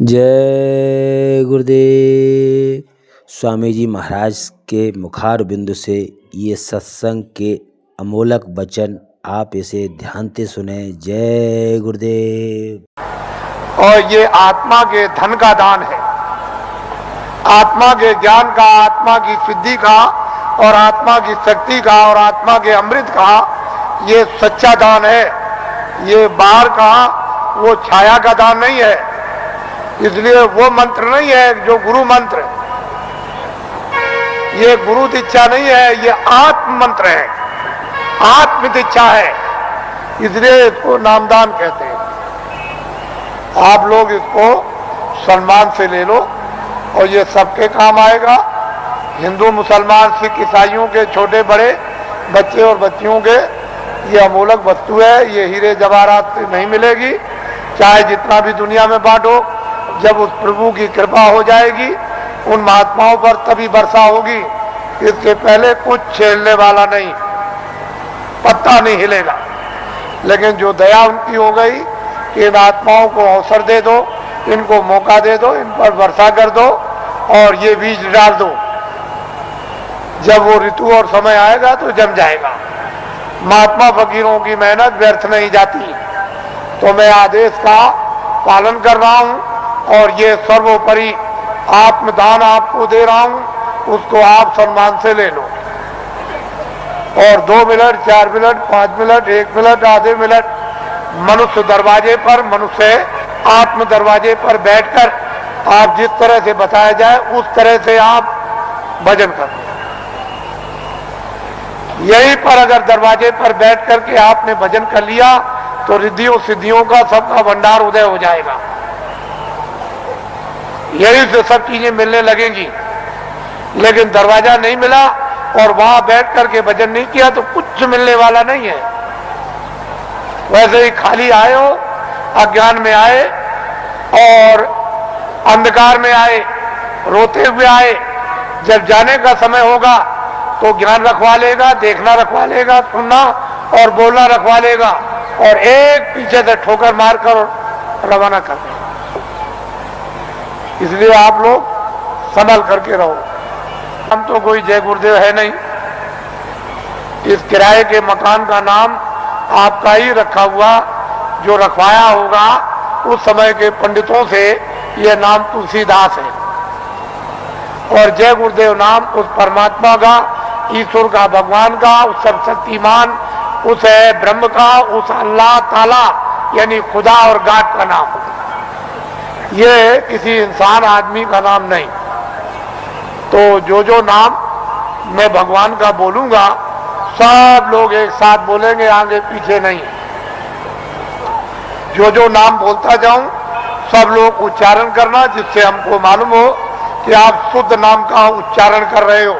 जय गुरुदेव। स्वामी जी महाराज के मुखार बिंदु से ये सत्संग के अमोलक वचन आप इसे ध्यान से सुने। जय गुरुदेव। और ये आत्मा के धन का दान है, आत्मा के ज्ञान का, आत्मा की सिद्धि का और आत्मा की शक्ति का और आत्मा के अमृत का ये सच्चा दान है। ये बाहर का वो छाया का दान नहीं है। इसलिए वो मंत्र नहीं है जो गुरु मंत्र, ये गुरु दीक्षा नहीं है, ये आत्म मंत्र है, आत्म दीक्षा है। इसलिए इसको नामदान कहते हैं। आप लोग इसको सम्मान से ले लो और ये सबके काम आएगा। हिंदू, मुसलमान, सिख, ईसाइयों के छोटे बड़े बच्चे और बच्चियों के ये अमूलक वस्तु है। ये हीरे जवाहरात से नहीं मिलेगी, चाहे जितना भी दुनिया में बांटो। जब उस प्रभु की कृपा हो जाएगी उन महात्माओं पर तभी वर्षा होगी। इसके पहले कुछ छेड़ने वाला नहीं, पत्ता नहीं हिलेगा। लेकिन जो दया उनकी हो गई कि इन आत्माओं को अवसर दे दो, इनको मौका दे दो, इन पर वर्षा कर दो और ये बीज डाल दो। जब वो ऋतु और समय आएगा तो जम जाएगा। महात्मा फकीरों की मेहनत व्यर्थ नहीं जाती। तो मैं आदेश का पालन कर रहा हूं और ये सर्वोपरि आत्मदान आपको दे रहा हूं, उसको आप सम्मान से ले लो। और 2 मिनट, 4 मिनट, 5 मिनट, 1 मिनट, आधे मिनट मनुष्य दरवाजे पर, मनुष्य आत्म दरवाजे पर बैठकर आप जिस तरह से बताया जाए उस तरह से आप भजन करो। यहीं पर अगर दरवाजे पर बैठ करके आपने भजन कर लिया तो रिद्धियों सिद्धियों का सबका भंडार उदय हो जाएगा। यहीं से सब चीजें मिलने लगेंगी। लेकिन दरवाजा नहीं मिला और वहां बैठ करके भजन नहीं किया तो कुछ मिलने वाला नहीं है। वैसे ही खाली आए हो, अज्ञान में आए और अंधकार में आए, रोते हुए आए। जब जाने का समय होगा तो ज्ञान रखवा लेगा, देखना रखवा लेगा, सुनना और बोलना रखवा लेगा और एक पीछे से ठोकर मारकर रवाना कर देगा। इसलिए आप लोग संभल करके रहो। हम तो कोई जय गुरुदेव है नहीं। इस किराए के मकान का नाम आपका ही रखा हुआ, जो रखवाया होगा उस समय के पंडितों से, यह नाम तुलसीदास है। और जय गुरुदेव नाम उस परमात्मा का, ईश्वर का, भगवान का, उस सर्वशक्तिमान, उस ब्रह्म का, उस अल्लाह ताला यानी खुदा और गाड का नाम। ये किसी इंसान आदमी का नाम नहीं। तो जो नाम मैं भगवान का बोलूंगा सब लोग एक साथ बोलेंगे, आगे पीछे नहीं। जो नाम बोलता जाऊं सब लोग उच्चारण करना, जिससे हमको मालूम हो कि आप शुद्ध नाम का उच्चारण कर रहे हो।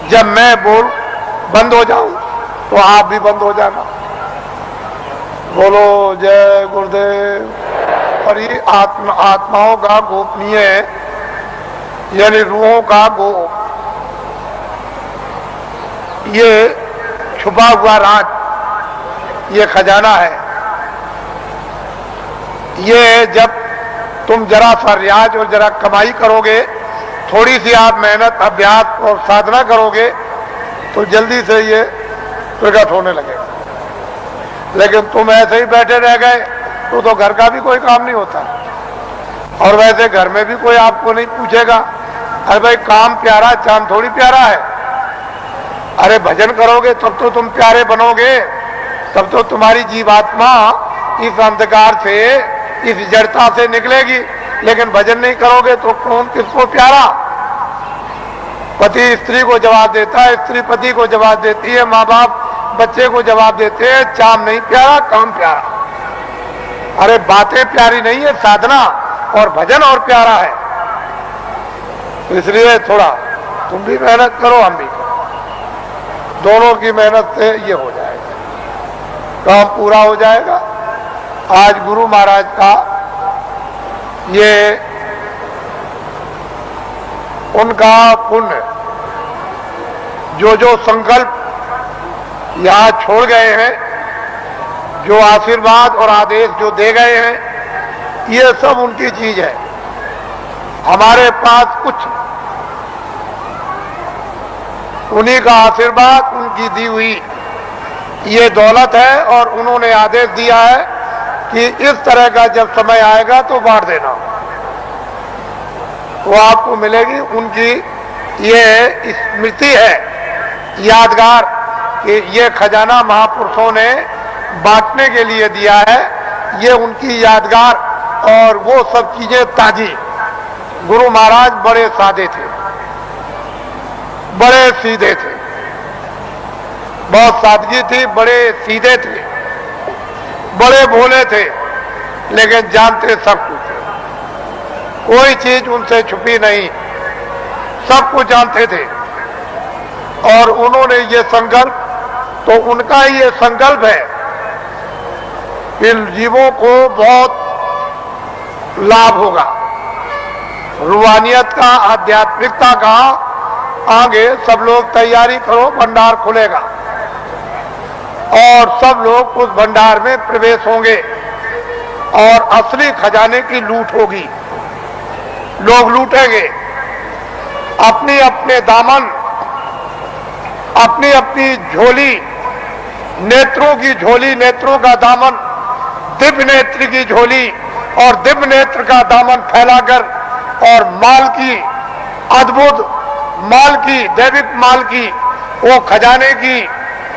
जब मैं बोल बंद हो जाऊं तो आप भी बंद हो जाना। बोलो जय गुरुदेव। और ये आत्माओं का गोपनीय यानी रूहों का ये छुपा हुआ राज, ये खजाना है। ये जब तुम जरा सा रियाज और जरा कमाई करोगे, थोड़ी सी आप मेहनत, अभ्यास और साधना करोगे तो जल्दी से ये प्रकट होने लगेगा। लेकिन तुम ऐसे ही बैठे रह गए तो घर का भी कोई काम नहीं होता। और वैसे घर में भी कोई आपको नहीं पूछेगा, अरे भाई काम प्यारा, चांद थोड़ी प्यारा है। अरे भजन करोगे तब तो तुम प्यारे बनोगे, तब तो तुम्हारी जीवात्मा इस अंधकार से, इस जड़ता से निकलेगी। लेकिन भजन नहीं करोगे तो कौन किसको प्यारा? पति स्त्री को जवाब देता है, स्त्री पति को जवाब देती है, माँ बाप बच्चे को जवाब देते हैं। चाम नहीं प्यारा, काम प्यारा। अरे बातें प्यारी नहीं है, साधना और भजन और प्यारा है। इसलिए थोड़ा तुम भी मेहनत करो, हम भी करो। दोनों की मेहनत से ये हो जाएगा, काम पूरा हो जाएगा। आज गुरु महाराज का ये उनका पुण्य, जो संकल्प यहाँ छोड़ गए हैं, जो आशीर्वाद और आदेश जो दे गए हैं, ये सब उनकी चीज है। हमारे पास कुछ नहीं। उन्हीं का आशीर्वाद, उनकी दी हुई ये दौलत है, और उन्होंने आदेश दिया है कि इस तरह का जब समय आएगा तो बांट देना, वो आपको मिलेगी। उनकी ये स्मृति है, यादगार, कि ये खजाना महापुरुषों ने बांटने के लिए दिया है। ये उनकी यादगार, और वो सब चीजें ताजी। गुरु महाराज बड़े सादे थे, बड़े सीधे थे, बहुत सादगी थी, बड़े सीधे थे, बड़े भोले थे, लेकिन जानते सब कुछ थे। कोई चीज उनसे छुपी नहीं, सब कुछ जानते थे। और उन्होंने ये संकल्प, तो उनका ये संकल्प है कि जीवों को बहुत लाभ होगा, रूहानियत का, आध्यात्मिकता का। आगे सब लोग तैयारी करो, भंडार खुलेगा और सब लोग उस भंडार में प्रवेश होंगे, और असली खजाने की लूट होगी। लोग लूटेंगे अपनी अपने दामन, अपनी अपनी झोली, नेत्रों की झोली, नेत्रों का दामन, दिव्य नेत्र की झोली और दिव्य नेत्र का दामन फैलाकर, और माल की, अद्भुत माल की, दैविक माल की, वो खजाने की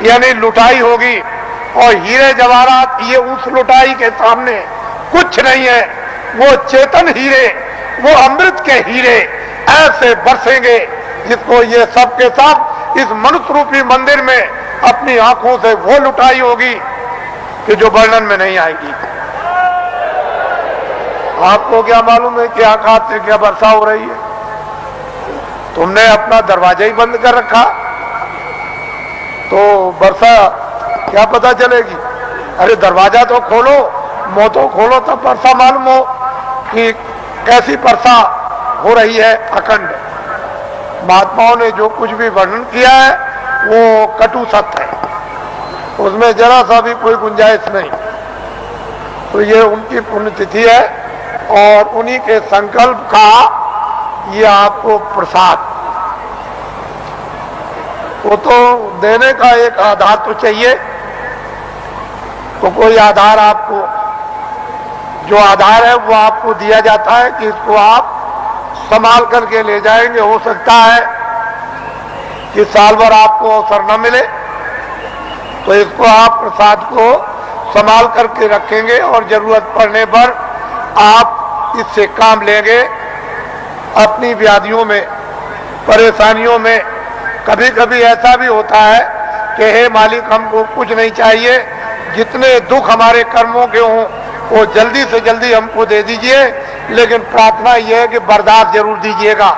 यानी लुटाई होगी। और हीरे जवाहरात ये उस लुटाई के सामने कुछ नहीं है। वो चेतन हीरे, वो अमृत के हीरे ऐसे बरसेंगे जिसको ये सब के सब इस मनुष्य रूपी मंदिर में अपनी आंखों से वो लुटाई होगी कि जो वर्णन में नहीं आएगी। आपको क्या मालूम है कि आकाश से क्या वर्षा हो रही है? तुमने अपना दरवाजा ही बंद कर रखा, तो वर्षा क्या पता चलेगी? अरे दरवाजा तो खोलो, मुंह तो खोलो, तब वर्षा मालूम हो कि कैसी वर्षा हो रही है अखंड। महात्माओं ने जो कुछ भी वर्णन किया है वो कटु सत्य है, उसमें जरा सा भी कोई गुंजाइश नहीं। तो ये उनकी पुण्यतिथि है, और उन्हीं के संकल्प का ये आपको प्रसाद। वो तो देने का एक आधार तो चाहिए, तो कोई आधार आपको, जो आधार है वो आपको दिया जाता है कि इसको आप संभाल करके ले जाएंगे। हो सकता है कि साल भर आपको अवसर न मिले, तो इसको आप प्रसाद को संभाल करके रखेंगे, और जरूरत पड़ने पर आप इससे काम लेंगे। अपनी व्याधियों में, परेशानियों में कभी कभी ऐसा भी होता है कि हे मालिक, हमको कुछ नहीं चाहिए, जितने दुख हमारे कर्मों के हों वो जल्दी से जल्दी हमको दे दीजिए, लेकिन प्रार्थना यह है कि बर्दाश्त जरूर दीजिएगा,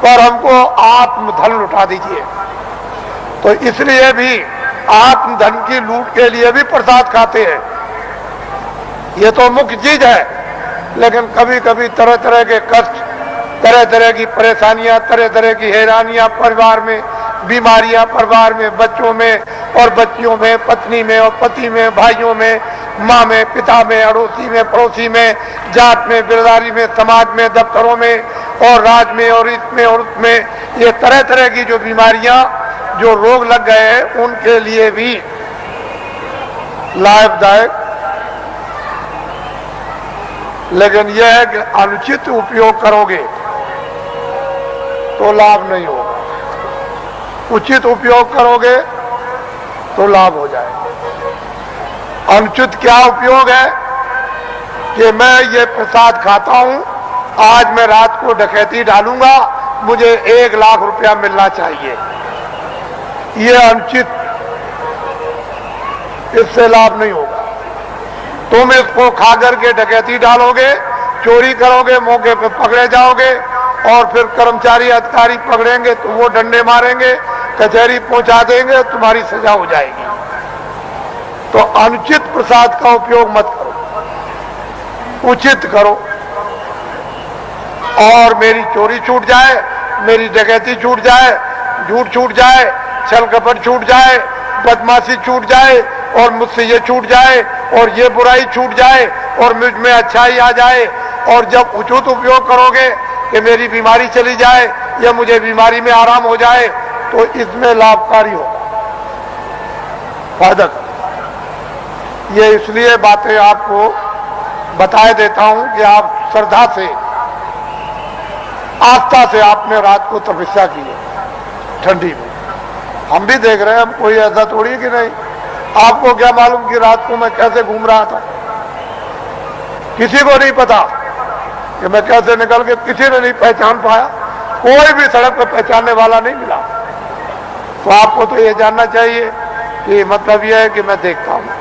पर हमको आत्मधन लुटा दीजिए। तो इसलिए भी आत्मधन की लूट के लिए भी प्रसाद खाते हैं। ये तो मुख्य चीज है, लेकिन कभी कभी तरह तरह के कष्ट, तरह तरह की परेशानियां, तरह तरह की हैरानियां परिवार में, बीमारियां परिवार में, बच्चों में और बच्चियों में, पत्नी में और पति में, भाइयों में, माँ में, पिता में, अड़ोसी में, पड़ोसी में, जात में, बिरदारी में, समाज में, दफ्तरों में और राज में और इसमें और उसमें, ये तरह तरह की जो बीमारियां, जो रोग लग गए हैं, उनके लिए भी लाभदायक। लेकिन यह है कि अनुचित उपयोग करोगे तो लाभ नहीं होगा, उचित उपयोग करोगे तो लाभ हो जाएगा। अनुचित क्या उपयोग है कि मैं ये प्रसाद खाता हूं, आज मैं रात को डकैती डालूंगा, मुझे 1 लाख रुपया मिलना चाहिए, ये अनुचित, इससे लाभ नहीं होगा। तुम इसको खा करके डकैती डालोगे, चोरी करोगे, मौके पे पकड़े जाओगे, और फिर कर्मचारी अधिकारी पकड़ेंगे तो वो डंडे मारेंगे, कचहरी पहुंचा देंगे, तुम्हारी सजा हो जाएगी। तो अनुचित प्रसाद का उपयोग मत करो, उचित करो। और मेरी चोरी छूट जाए, मेरी डकैती छूट जाए, झूठ छूट जाए, छल कपट छूट जाए, बदमाशी छूट जाए, और मुझसे ये छूट जाए, और ये बुराई छूट जाए, और मुझ में अच्छाई आ जाए, और जब उचित उपयोग करोगे कि मेरी बीमारी चली जाए या मुझे बीमारी में आराम हो जाए, तो इसमें लाभकारी होगा, फायदा कर। ये इसलिए बातें आपको बताए देता हूं कि आप श्रद्धा से, आस्था से आपने रात को तपस्या की है ठंडी में। हम भी देख रहे हैं, हम कोई ऐसा थोड़ी है कि नहीं। आपको क्या मालूम कि रात को मैं कैसे घूम रहा था, किसी को नहीं पता कि मैं कैसे निकल के, किसी ने नहीं पहचान पाया, कोई भी सड़क पर पहचानने वाला नहीं मिला। तो आपको तो ये जानना चाहिए कि मतलब यह है कि मैं देखता हूं।